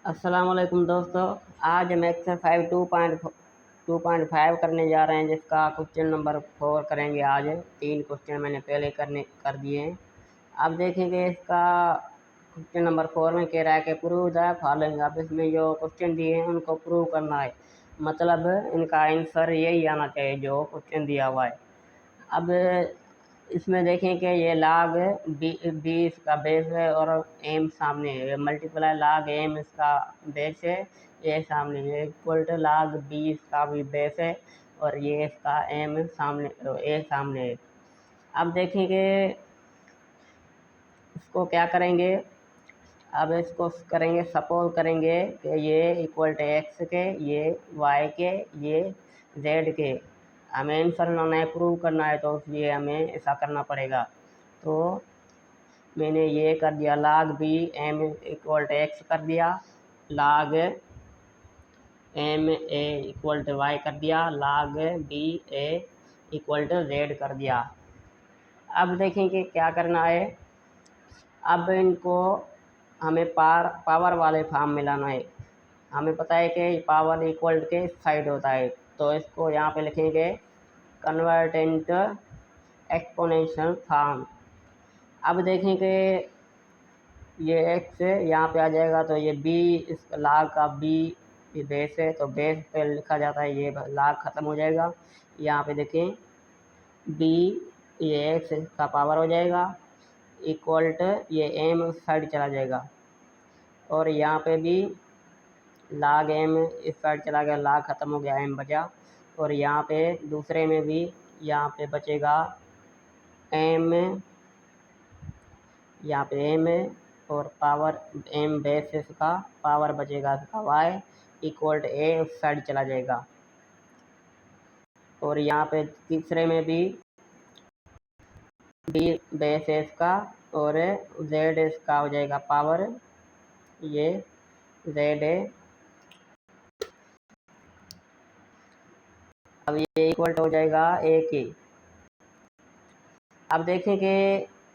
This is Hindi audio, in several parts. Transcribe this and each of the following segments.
अस्सलाम वालेकुम दोस्तों। आज हम एक्सरसाइज 2.5 करने जा रहे हैं, जिसका क्वेश्चन नंबर 4 करेंगे। आज 3 क्वेश्चन मैंने पहले कर दिए हैं। अब देखेंगे इसका क्वेश्चन नंबर 4 में कह रहा है कि प्रूव द फॉलोइंग। अब इसमें जो क्वेश्चन दिए हैं उनको प्रूव करना है, मतलब इनका आंसर यही आना चाहिए जो क्वेश्चन दिया हुआ है। अब इसमें देखें कि ये लाग बी इसका बेस है और एम सामने है। मल्टीप्लाई लाग एम इसका बेस है, ये सामने है, इक्वल टू लाग बी इसका भी बेस है और ये इसका एम सामने, ए सामने है। अब देखेंगे इसको क्या करेंगे। अब इसको करेंगे, सपोज करेंगे कि ये इक्वल टू एक्स के, ये वाई के, ये जेड के। हमें आंसर लाना है, प्रूव करना है, तो इसलिए हमें ऐसा करना पड़ेगा। तो मैंने ये कर दिया, log b m equal to x कर दिया, log m a equal to y कर दिया, log b a equal to z कर दिया। अब देखेंगे क्या करना है। अब इनको हमें पावर वाले फॉर्म में लाना है। हमें पता है कि पावर इक्वल के साइड होता है, तो इसको यहाँ पे लिखेंगे कन्वर्ट इनटू एक्सपोनेंशियल फॉर्म। अब देखेंगे ये एक्स यहाँ पे आ जाएगा, तो ये बी, इस लाग का बी ये बेस है, तो बेस पे लिखा जाता है, ये लाग ख़त्म हो जाएगा। यहाँ पे देखें बी, ये एक्स का पावर हो जाएगा, इक्वल टू ये एम उस साइड चला जाएगा, और यहाँ पे भी लाग एम इस साइड चला गया, लाग ख़त्म हो गया, एम बचा। और यहाँ पे दूसरे में भी यहाँ पे बचेगा एम, यहाँ पे एम और पावर एम बेस इसका पावर बचेगा इसका वाई इक्वल टू ए उस साइड चला जाएगा। और यहाँ पे तीसरे में भी बी बेस है इसका और जेड इसका हो जाएगा पावर, ये जेड है। अब ये इक्वल हो जाएगा ए की। अब देखें कि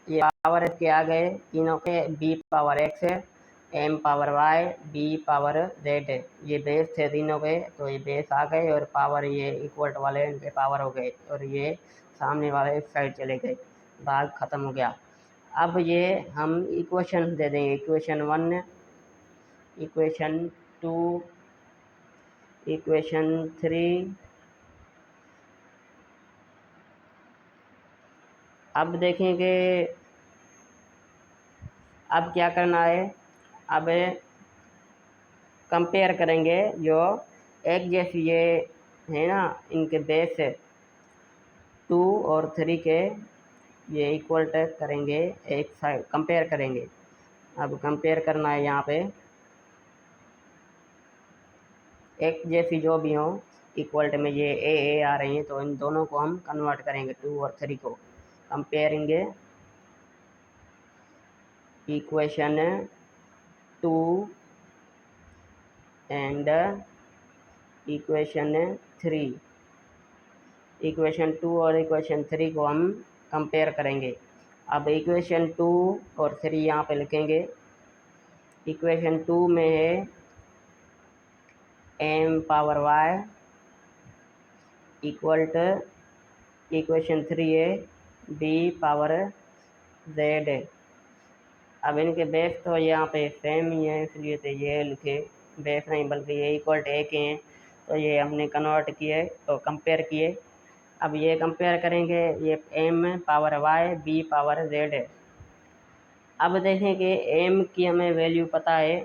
ये पावर इसके आ गए तीनों के, बी पावर एक्स है, m power y, b power z है। ये बेस थे तीनों के, तो ये बेस आ गए और पावर ये इक्वल वाले इनके पावर हो गए, और ये सामने वाले इस साइड चले गए, भाग ख़त्म हो गया। अब ये हम इक्वेशन दे देंगे, इक्वेशन 1, इक्वेशन 2, इक्वेशन 3। अब देखेंगे अब क्या करना है। अब कंपेयर करेंगे जो एक जैसी ये है ना, इनके बेस 2 और 3 के ये इक्वल करेंगे, एक साइड कंपेयर करेंगे। अब कंपेयर करना है, यहाँ पे एक जैसी जो भी हो इक्वल में ये ए आ रही हैं, तो इन दोनों को हम कन्वर्ट करेंगे, 2 और 3 को comparing equation 2 and equation 3। Equation 2 और इक्वेशन 3 को हम कंपेयर करेंगे। अब इक्वेशन 2 और 3 यहाँ पे लिखेंगे। इक्वेशन 2 में है m power y equal to, equation 3 है बी पावर जेड। अब इनके बेस तो यहाँ पे सेम ही है, इसलिए तो ये लिखे, बेस नहीं बल्कि ये इक्वल टू एक ही हैं, तो ये हमने कन्वर्ट किए तो कंपेयर किए। अब ये कंपेयर करेंगे, ये m power y, b power z है। अब देखें कि एम की हमें वैल्यू पता है,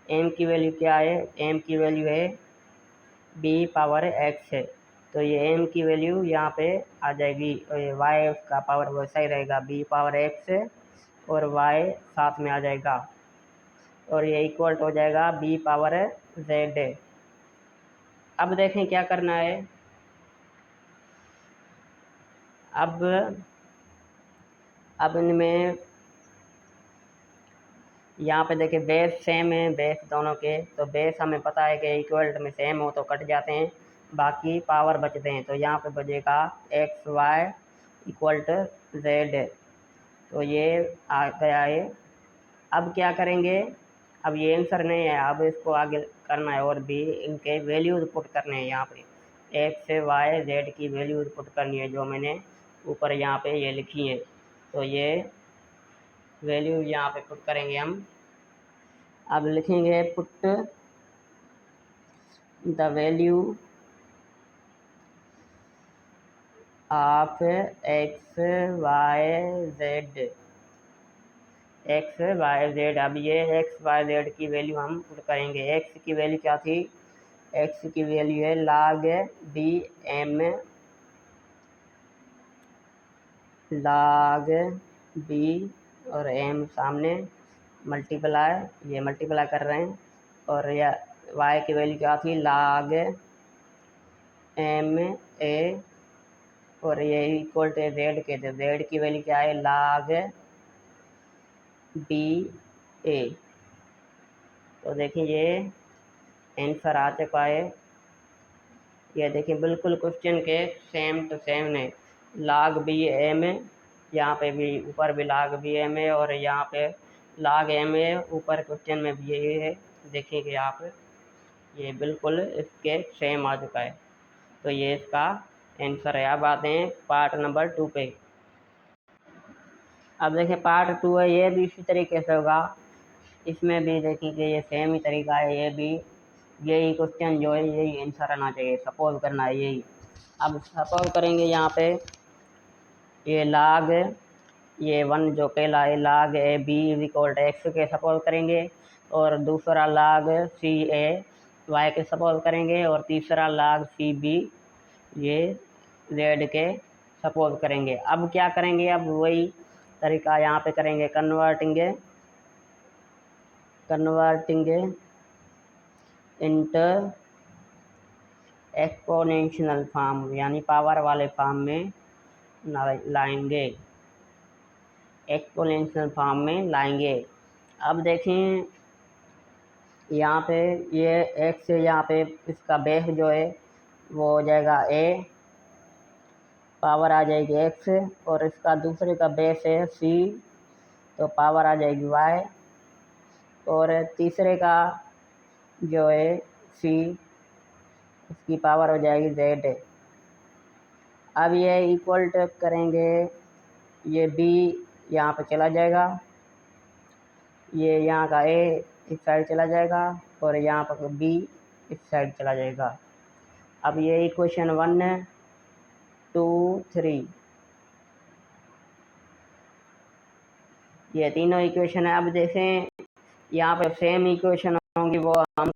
एम की वैल्यू क्या है, एम की वैल्यू है बी पावर एक्स है, तो ये एम की वैल्यू यहाँ पे आ जाएगी, और ये वाई का पावर वैसा ही रहेगा, बी पावर एक्स और वाई साथ में आ जाएगा, और ये इक्वल हो जाएगा बी पावर जेड। अब देखें क्या करना है। अब इनमें यहाँ पे देखिए बेस सेम है, बेस दोनों के, तो बेस हमें पता है कि इक्वल में सेम हो तो कट जाते हैं, बाकी पावर बचते हैं, तो यहाँ पे बचेगा x Y equal to z, तो ये आ गया है। अब क्या करेंगे, अब ये आंसर नहीं है, अब इसको आगे करना है और भी इनके वैल्यूज पुट करने हैं। यहाँ पे एक्स वाई जेड की वैल्यूज पुट करनी है, जो मैंने ऊपर यहाँ पे ये लिखी है। तो ये वैल्यू यहाँ पे पुट करेंगे हम। अब लिखेंगे put the value of x y z, x y z. अब ये एक्स वाई जेड की वैल्यू हम पुट करेंगे। एक्स की वैल्यू क्या थी? एक्स की वैल्यू है log b m, log b और एम सामने मल्टीप्लाई, ये मल्टीप्लाई कर रहे हैं। और या वाई की वैल्यू क्या थी? log एम ए, और ये इक्वल टू जेड के थे। जेड की वैल्यू क्या है? log बी ए। तो देखिए ये आंसर आ चुका है। ये देखिए बिल्कुल क्वेश्चन के सेम टू सेम ने log बी एम, यहाँ पे भी ऊपर भी log बी एम है और यहाँ पे log एम है, ऊपर क्वेश्चन में भी यही है। देखिए आप, ये बिल्कुल इसके सेम आ चुका है। तो ये इसका आंसर है। अब आते हैं पार्ट नंबर 2 पे। अब देखिए पार्ट 2 है, ये भी इसी तरीके से होगा। इसमें भी देखिए कि ये सेम ही तरीका है, ये भी यही क्वेश्चन जो है यही आंसर आना चाहिए, सपोज करना है यही। अब सपोज करेंगे यहाँ पे ये log ये 1 जो पहला है log A B is equal to x के सपोज करेंगे, और दूसरा log सी ए वाई के सपोज करेंगे, और तीसरा log सी बी ये जेड के सपोज करेंगे। अब क्या करेंगे? अब वही तरीका यहाँ पे करेंगे, कन्वर्टिंग इंटू एक्सपोनेंशियल फॉर्म, यानी पावर वाले फॉर्म में लाएंगे, एक्सपोनेंशियल फॉर्म में लाएंगे। अब देखें यहाँ पे ये एक्स, यहाँ पे इसका बेस जो है वो हो जाएगा ए, पावर आ जाएगी एक्स, और इसका दूसरे का बेस है सी, तो पावर आ जाएगी वाई, और तीसरे का जो है सी, इसकी पावर हो जाएगी जेड। अब ये इक्वल टू करेंगे, ये बी यहाँ पे चला जाएगा, ये यहाँ का ए इस साइड चला जाएगा, और यहाँ पर बी इस साइड चला जाएगा। अब ये इक्वेशन 1 2 3 ये तीनों इक्वेशन है। अब देखें यहाँ पे सेम इक्वेशन होंगी, वो हम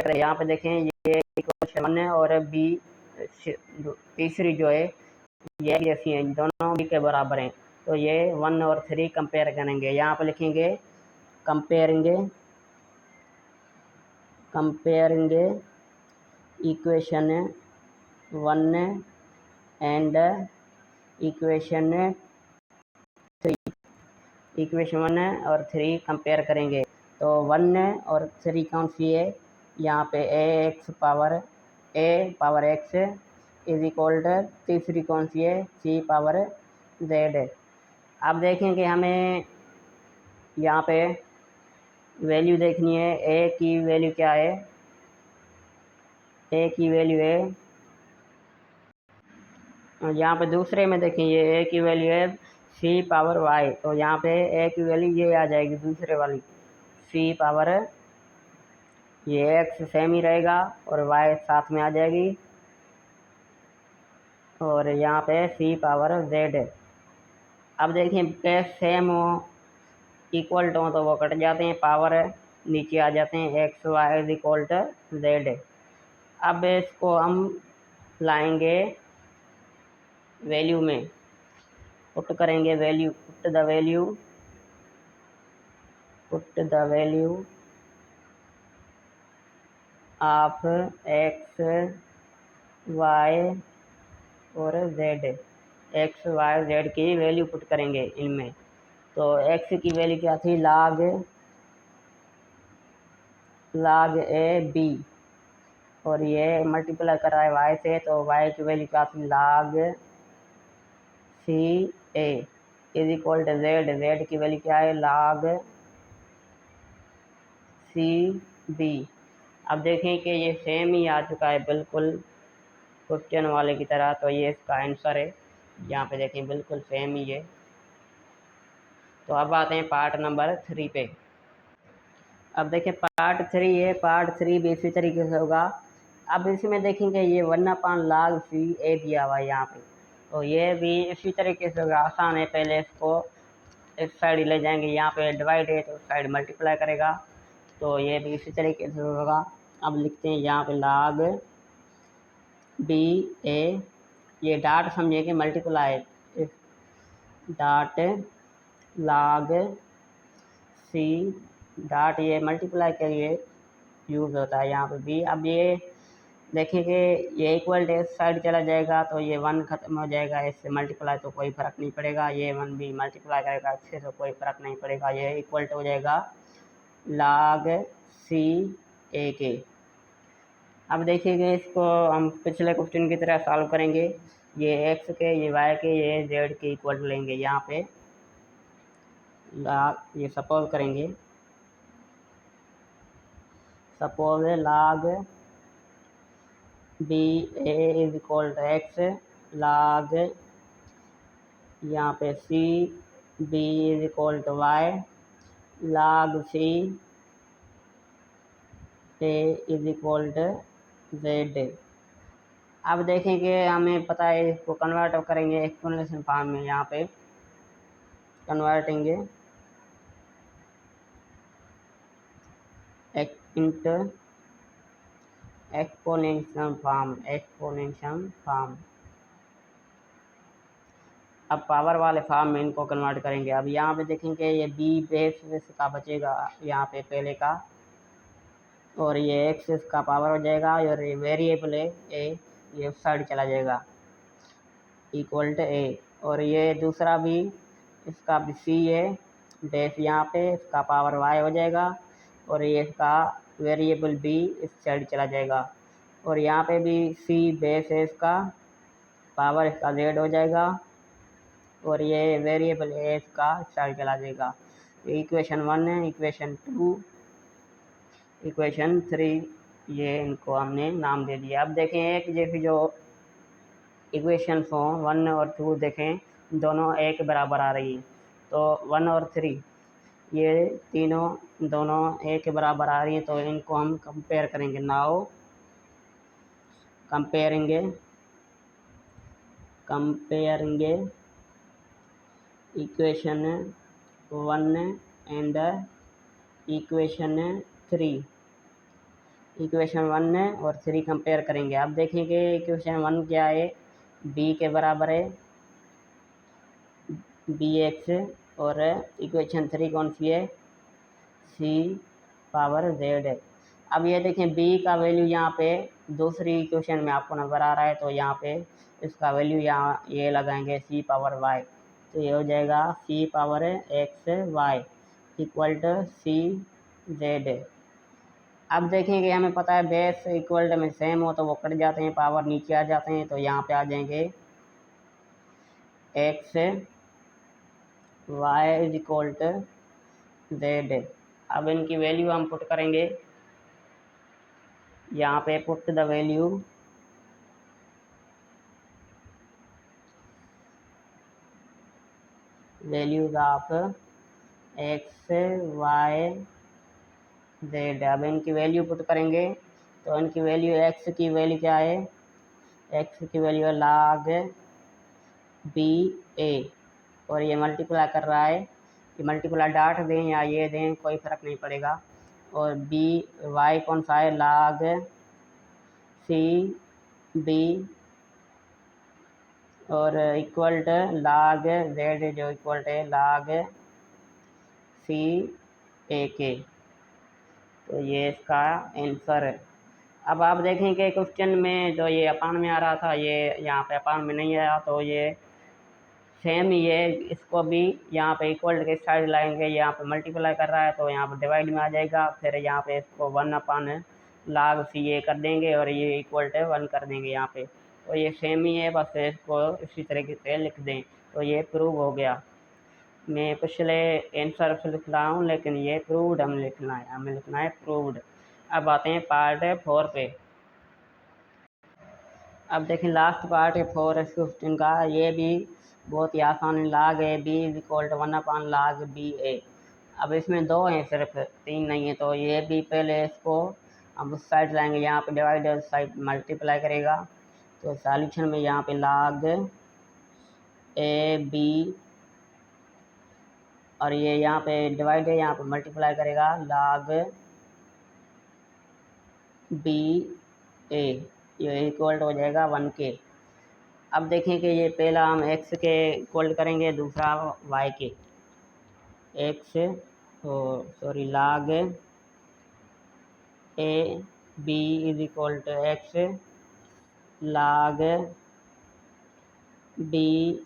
यहाँ पे देखें ये इक्वेशन 1 और बी तीसरी जो है ये ऐसी हैं, दोनों बी के बराबर हैं। तो ये 1 और 3 कंपेयर करेंगे। यहाँ पे लिखेंगे comparing equation 1 and equation 3, equation 1 और 3 कंपेयर करेंगे। तो 1 और 3 कौन सी है? यहाँ पे A power X is equal to, तीसरी कौन सी है? C power Z. अब देखेंगे हमें यहाँ पे वैल्यू देखनी है। ए की वैल्यू क्या है? ए की वैल्यू है, यहाँ पे दूसरे में देखें ये ए की वैल्यू है सी पावर वाई, तो यहाँ पे ए की वैल्यू ये आ जाएगी दूसरे वाली सी पावर, ये एक्स सेम ही रहेगा और वाई साथ में आ जाएगी, और यहाँ पे सी पावर जेड। अब देखिए पे सेम हो, इक्वल टू तो वो कट जाते हैं, पावर नीचे आ जाते हैं, x y is equal to z. अब इसको हम लाएंगे वैल्यू में, पुट करेंगे value, put the value of x y और जेड, एक्स वाई जेड की वैल्यू पुट करेंगे इनमें। तो एक्स की वैल्यू क्या थी? log ए बी, और ये मल्टीप्लाई कर रहा है वाई से, तो वाई की वैल्यू क्या थी? log c a is equal to z, z की वैल्यू क्या है? log c b. अब देखें कि ये सेम ही आ चुका है बिल्कुल क्वेश्चन वाले की तरह, तो ये इसका आंसर है। यहाँ पे देखें बिल्कुल सेम ही है। तो अब आते हैं पार्ट नंबर 3 पे। अब देखिए पार्ट 3 है, पार्ट 3 भी इसी तरीके से होगा। अब इसमें देखेंगे ये 1/log(c)a दिया हुआ है यहाँ पे, तो ये भी इसी तरीके से होगा, आसान है। पहले इसको इस साइड ले जाएंगे, यहाँ पे डिवाइड है तो उस साइड मल्टीप्लाई करेगा, तो ये भी इसी तरीके से होगा। अब लिखते हैं यहाँ पे log बी ए, ये डाट समझिए कि मल्टीप्लाई, डाट log सी डाट, ये मल्टीप्लाई के लिए यूज़ होता है यहाँ पे भी। अब ये देखिए कि ये इक्वल टू इस साइड चला जाएगा तो ये 1 ख़त्म हो जाएगा, इससे मल्टीप्लाई तो कोई फ़र्क नहीं पड़ेगा। ये 1 भी मल्टीप्लाई करेगा इससे तो कोई फ़र्क नहीं पड़ेगा। ये इक्वल टू हो जाएगा log सी ए के। अब देखिएगा इसको हम पिछले क्वेश्चन की तरह सॉल्व करेंगे। ये एक्स के, ये वाई के, ये जेड के इक्वल लेंगे। यहाँ पे ये सपोज करेंगे, suppose log b a is equal to x, log यहाँ पे c b is equal to y, log c a is equal to z. अब देखेंगे हमें पता है इसको कन्वर्ट करेंगे एक्सपोनेंशियल फॉर्म में, यहाँ पे कन्वर्टेंगे इंटू एक्सपोनेंशियल फॉर्म। अब पावर वाले फॉर्म में इनको कन्वर्ट करेंगे। अब यहाँ पे देखेंगे ये बी बेस का बचेगा यहाँ पे पहले का, और ये एक्स का पावर हो जाएगा, और ये वेरिएबल है ए, ये उस साइड चला जाएगा इक्वल टू ए। और ये दूसरा भी, इसका भी सी है बेस यहाँ पे, इसका पावर वाई हो जाएगा, और ये इसका वेरिएबल बी इस साइड चला जाएगा। और यहाँ पे भी सी बेस है, इसका पावर इसका जेड हो जाएगा, और ये वेरिएबल ए इसका इस साइड चला जाएगा। इक्वेशन 1 है, इक्वेशन 2, इक्वेशन 3, ये इनको हमने नाम दे दिया। अब देखें एक जैसी जो इक्वेशन हो 1 और 2 देखें, दोनों एक बराबर आ रही है, तो 1 और 3 ये तीनों दोनों एक बराबर आ रही हैं, तो इनको हम कंपेयर करेंगे। नाउ कंपेयरेंगे इक्वेशन 1 एंड इक्वेशन 3। इक्वेशन 1 और 3 कंपेयर करेंगे। अब देखेंगे इक्वेशन 1 क्या है, बी के बराबर है बी एक्स, और इक्वेशन 3 कौन सी है, सी पावर जेड है। अब ये देखें बी का वैल्यू यहाँ पे दूसरी इक्वेशन में आपको नज़र आ रहा है, तो यहाँ पे इसका वैल्यू यहाँ ये लगाएंगे सी पावर वाई, तो ये हो जाएगा C power X Y equal to C Z. अब देखेंगे हमें पता है बेस इक्वल में सेम हो तो वो कट जाते हैं, पावर नीचे आ जाते हैं, तो यहाँ पे आ जाएंगे x y is equal to z. अब इनकी वैल्यू हम पुट करेंगे, यहाँ पे put the values of x y z. अब इनकी वैल्यू पुट करेंगे, तो इनकी वैल्यू एक्स की वैल्यू क्या है, एक्स की वैल्यू है log बी ए, और ये मल्टीप्लाई कर रहा है, ये मल्टीप्लाई डाट दें या ये दें कोई फ़र्क नहीं पड़ेगा। और बी वाई कौन सा है, log सी बी, और इक्वल टू log जेड जो इक्वल टू log सी ए के। तो ये इसका आंसर है। अब आप देखें कि क्वेश्चन में जो ये अपान में आ रहा था, ये यहाँ पे अपान में नहीं आया, तो ये सेम ही है, इसको भी यहाँ पे इक्वल के साइड लाएंगे, यहाँ पे मल्टीप्लाई कर रहा है तो यहाँ पे डिवाइड में आ जाएगा, फिर यहाँ पे इसको 1/log सी ए कर देंगे, और ये इक्वल टू 1 कर देंगे यहाँ पे, तो ये सेम ही है, बस इसको इसी तरीके से लिख दें, तो ये प्रूव हो गया। मैं पिछले आंसर से लिख रहा हूँ, लेकिन ये प्रूव्ड हमें लिखना है प्रूव्ड। अब आते हैं पार्ट 4 पे। अब देखें लास्ट पार्ट है 4 इस क्वेश्चन का। ये भी बहुत ही आसान है। log A B is equal to 1/log B A. अब इसमें 2 हैं, सिर्फ 3 नहीं है। तो ये भी पहले इसको हम उस साइड लाएंगे, यहाँ पे डिवाइड है, उस साइड मल्टीप्लाई करेगा। तो सॉल्यूशन में यहाँ पे log ए बी, और ये यहाँ पे डिवाइड है, यहाँ पे मल्टीप्लाई करेगा log बी ए, ये इक्वल हो जाएगा 1 के। अब देखें कि ये पहला हम x के इक्वल करेंगे, दूसरा y के। x log A B is equal to x log b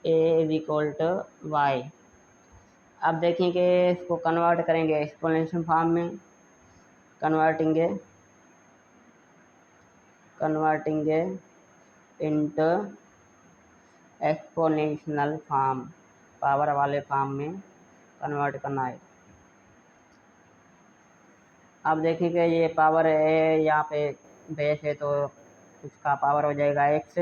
a is equal to y. अब देखें कि इसको कन्वर्ट करेंगे एक्सपोनेंशियल फॉर्म में, converting into exponential form, power वाले फॉर्म में कन्वर्ट करना है। अब देखें कि ये पावर है, यहाँ पे बेस है, तो इसका पावर हो जाएगा x,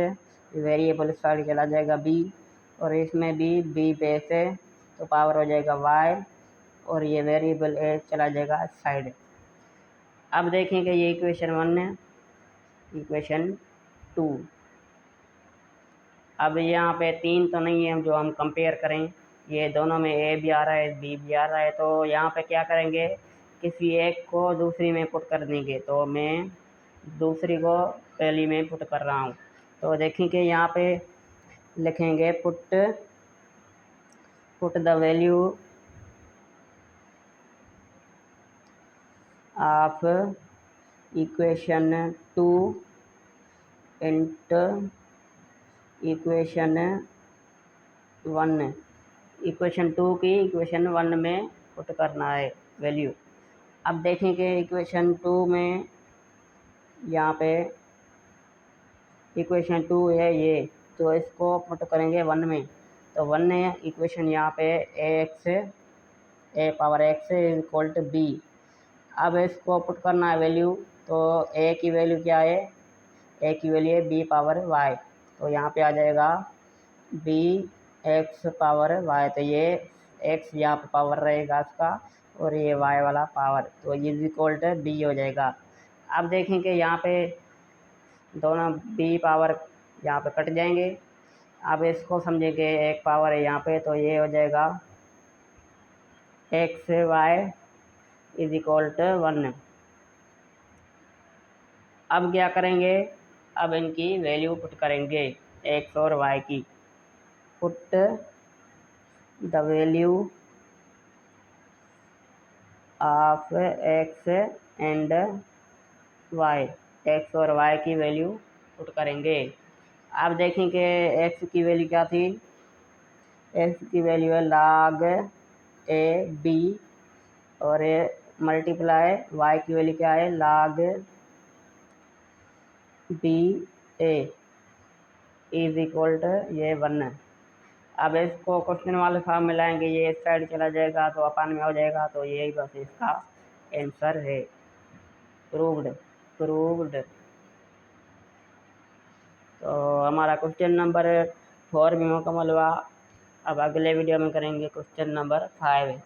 वेरिएबल साइड चला जाएगा b, और इसमें भी b बेस है तो पावर हो जाएगा y, और ये वेरिएबल a चला जाएगा साइड। अब देखें कि ये इक्वेशन 1 है, इक्वेशन 2। अब यहाँ पे 3 तो नहीं है जो हम कंपेयर करें, ये दोनों में a भी आ रहा है b भी आ रहा है। तो यहाँ पे क्या करेंगे, किसी एक को दूसरी में पुट कर देंगे। तो मैं दूसरी को पहली में पुट कर रहा हूँ। तो देखें कि यहाँ पे लिखेंगे put the value of equation 2 into equation 1। Equation 2 की इक्वेशन 1 में पुट करना है वैल्यू। अब देखें कि इक्वेशन 2 में यहाँ पे इक्वेशन 2 है ये, तो इसको पुट करेंगे 1 में। तो 1 है इक्वेशन, यहाँ पे A power X is equal to B. अब इसको पुट करना है वैल्यू। तो ए की वैल्यू क्या है, ए की वैल्यू है बी पावर वाई। तो यहाँ पे आ जाएगा बी एक्स पावर वाई। तो ये एक्स यहाँ पर पावर रहेगा इसका, और ये वाई वाला पावर, तो ये इज इक्वल टू बी हो जाएगा। अब देखें कि यहाँ पे दोनों बी पावर यहाँ पे कट जाएंगे। अब इसको समझेंगे एक पावर है यहाँ पे, तो ये हो जाएगा x y is equal to 1। अब क्या करेंगे, अब इनकी वैल्यू पुट करेंगे एक्स और वाई की। Put the value of x and y, x और वाई की वैल्यू पुट करेंगे। अब देखें कि एक्स की वैल्यू क्या थी, एक्स की वैल्यू है log ए बी, और मल्टीप्लाई वाई की वैल्यू क्या है log b a is equal to ये 1। अब इसको क्वेश्चन वाले फॉर्म में लाएंगे, ये इस साइड चला जाएगा तो अपान में हो जाएगा। तो यही बस इसका आंसर है, प्रूव्ड। तो हमारा क्वेश्चन नंबर 4 भी मुकम्मल हुआ। अब अगले वीडियो में करेंगे क्वेश्चन नंबर 5।